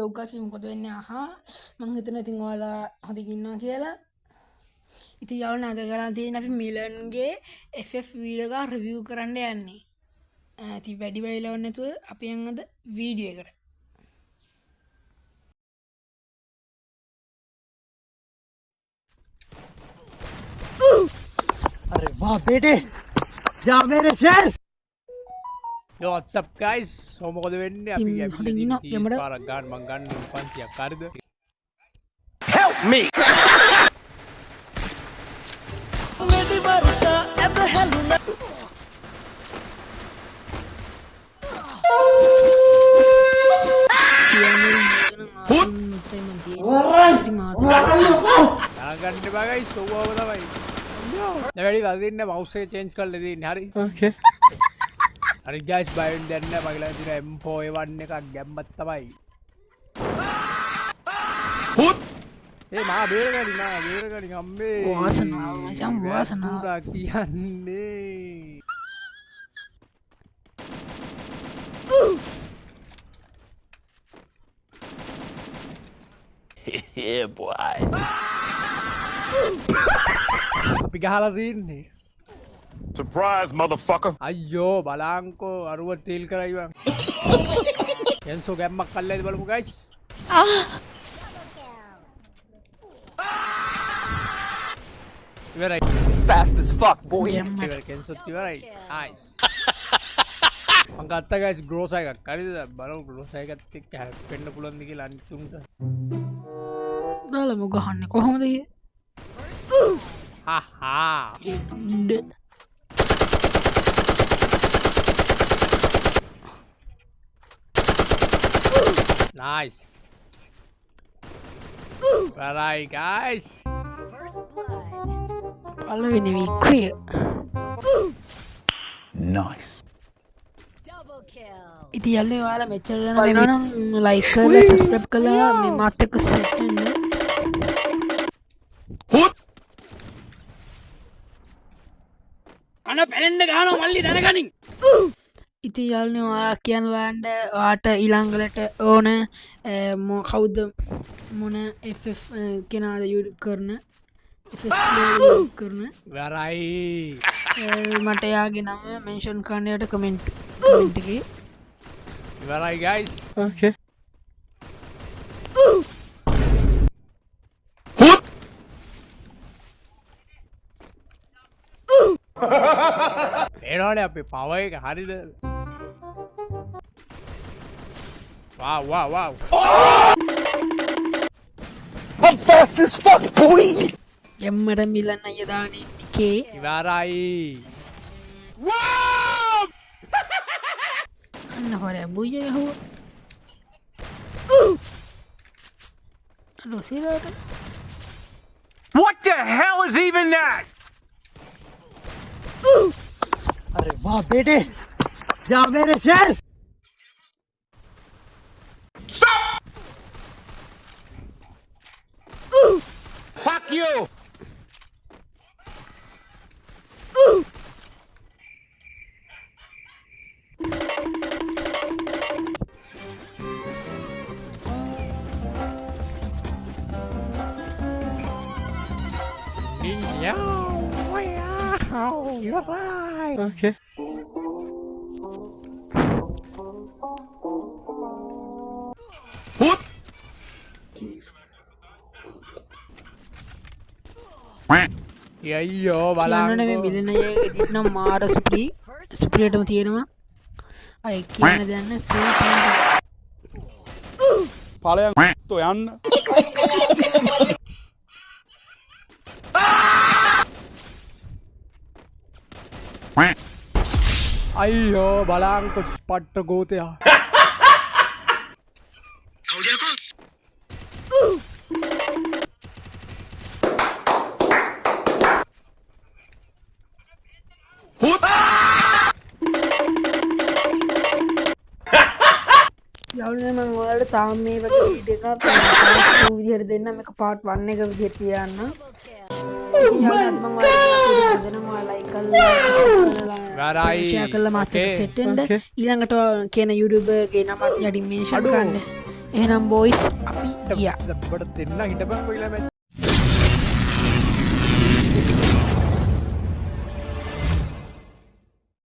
ලෝකසි මොකද වෙන්නේ අහා මං හිතන ඉතින් ඔයාලා හොඳින් ඉන්නවා කියලා. ඉතින් යවල නග කරලා තියෙන අපි මිලන්ගේ FF වීඩියෝ එක රිවිව් කරන්න යන්නේ. ඉතින් වැඩි වෙලාවක් නැතුව අපි යන් අද වීඩියෝ එකට. अरे वाह बेटे जा मेरे शेर Yo, what's up guys? So මොකද වෙන්නේ? අපි ඇවිල්ලා තියෙන සීස් පාරක් ගන්න මං ගන්න 500ක් හරිද? help me ගන්න එපා guys. සෝවව තමයි. දැන් වැඩි වදින්න mouse එක change කරලා දෙන්නේ. හරි. okay හරි guys බය වෙන්න දෙන්න මගේ ළඟ තියෙන M4A1 එකක් ගැම්මත් තමයි. හුත් මා බේරගනි අම්මේ. වාසනාව මචං වාසනාව. පුරා කියන්නේ. yeah boy අපි ගහලා තින්නේ. Surprise, motherfucker! අයියෝ බලංකෝ අරුව තීල් කරයි බං. එන්සෝ ගැම්මක් අල්ලයිද බලමු guys. ඉවරයි. fast as fuck boy ඉවරයි කෙන්සොත් ඉවරයි. nice. මං ගත්තා guys ග්‍රෝසා එකක්. හරිද? බලමු ග්‍රෝසා එකත් එක්ක හැප්පෙන්න පුළුවන්ද කියලා අනිත් උන්ට. දාලමු ගහන්නේ කොහොමද කියේ? හහා. Nice. Alright guys. පළවෙනි වික්‍රිය. nice ඉතින් යල්ලේ ඔයාලා මෙච්චර දෙනා වෙනවනම් ලයික් කරලා සබ්ස්ක්‍රයිබ් කරලා මේ මාත් එක්ක සෙට් වෙන්න. හුත් අන පැලෙන්න ගහනවා මල්ලි දැනගනින්. ඉතින් යාළුවනේ ඔයා කියන්න වෑන්ඩ ඔයාට ඊළඟලට ඕන කවුද මොන FF කෙනාද YouTube කරන FF YouTube කරන ඉවරයි. මට එයාගේ නම මෙන්ෂන් කරන්න යට කමෙන්ට් එකේ. ඉවරයි guys. okay හුත් පේනවනේ අපේ පව එක හරිද? wow. I'm fast as fuck boy යම්මට මිලන්න අය දාන්නේ එකේ. ඉවරයි. අන්න හොරේ බුయ్య ගහුවා. ලොසිරට what the hell is even that अरे वाह बेटे जा मेरे शेर Stop! Fuck you! ඉවරයි. okay හුත් අයියෝ බලන්න මේ බලන්න මිලන අය එඩිට් නම් මාර ස්ප්‍රීටම තියෙනවා. අය කියන දන්න ඵලයන් තෝ යන්න අයියෝ බලංකෝ පට්ට ගෝතයා. හුත් යවුනේ මම ඔයාලට තාම මේ වගේ වීඩියෝ එකක් පාර්ට් 2 විදිහට දෙන්නම්. මේක පාර්ට් 1 එක විදිහට තියන්න. ඊළඟට කියන YouTube ගේ නමත් යටින් මේෂන් කරන්න. එහෙනම් බෝයිස් අපි ගියා. බට දෙන්න හිටපන් කොයිලා මැච්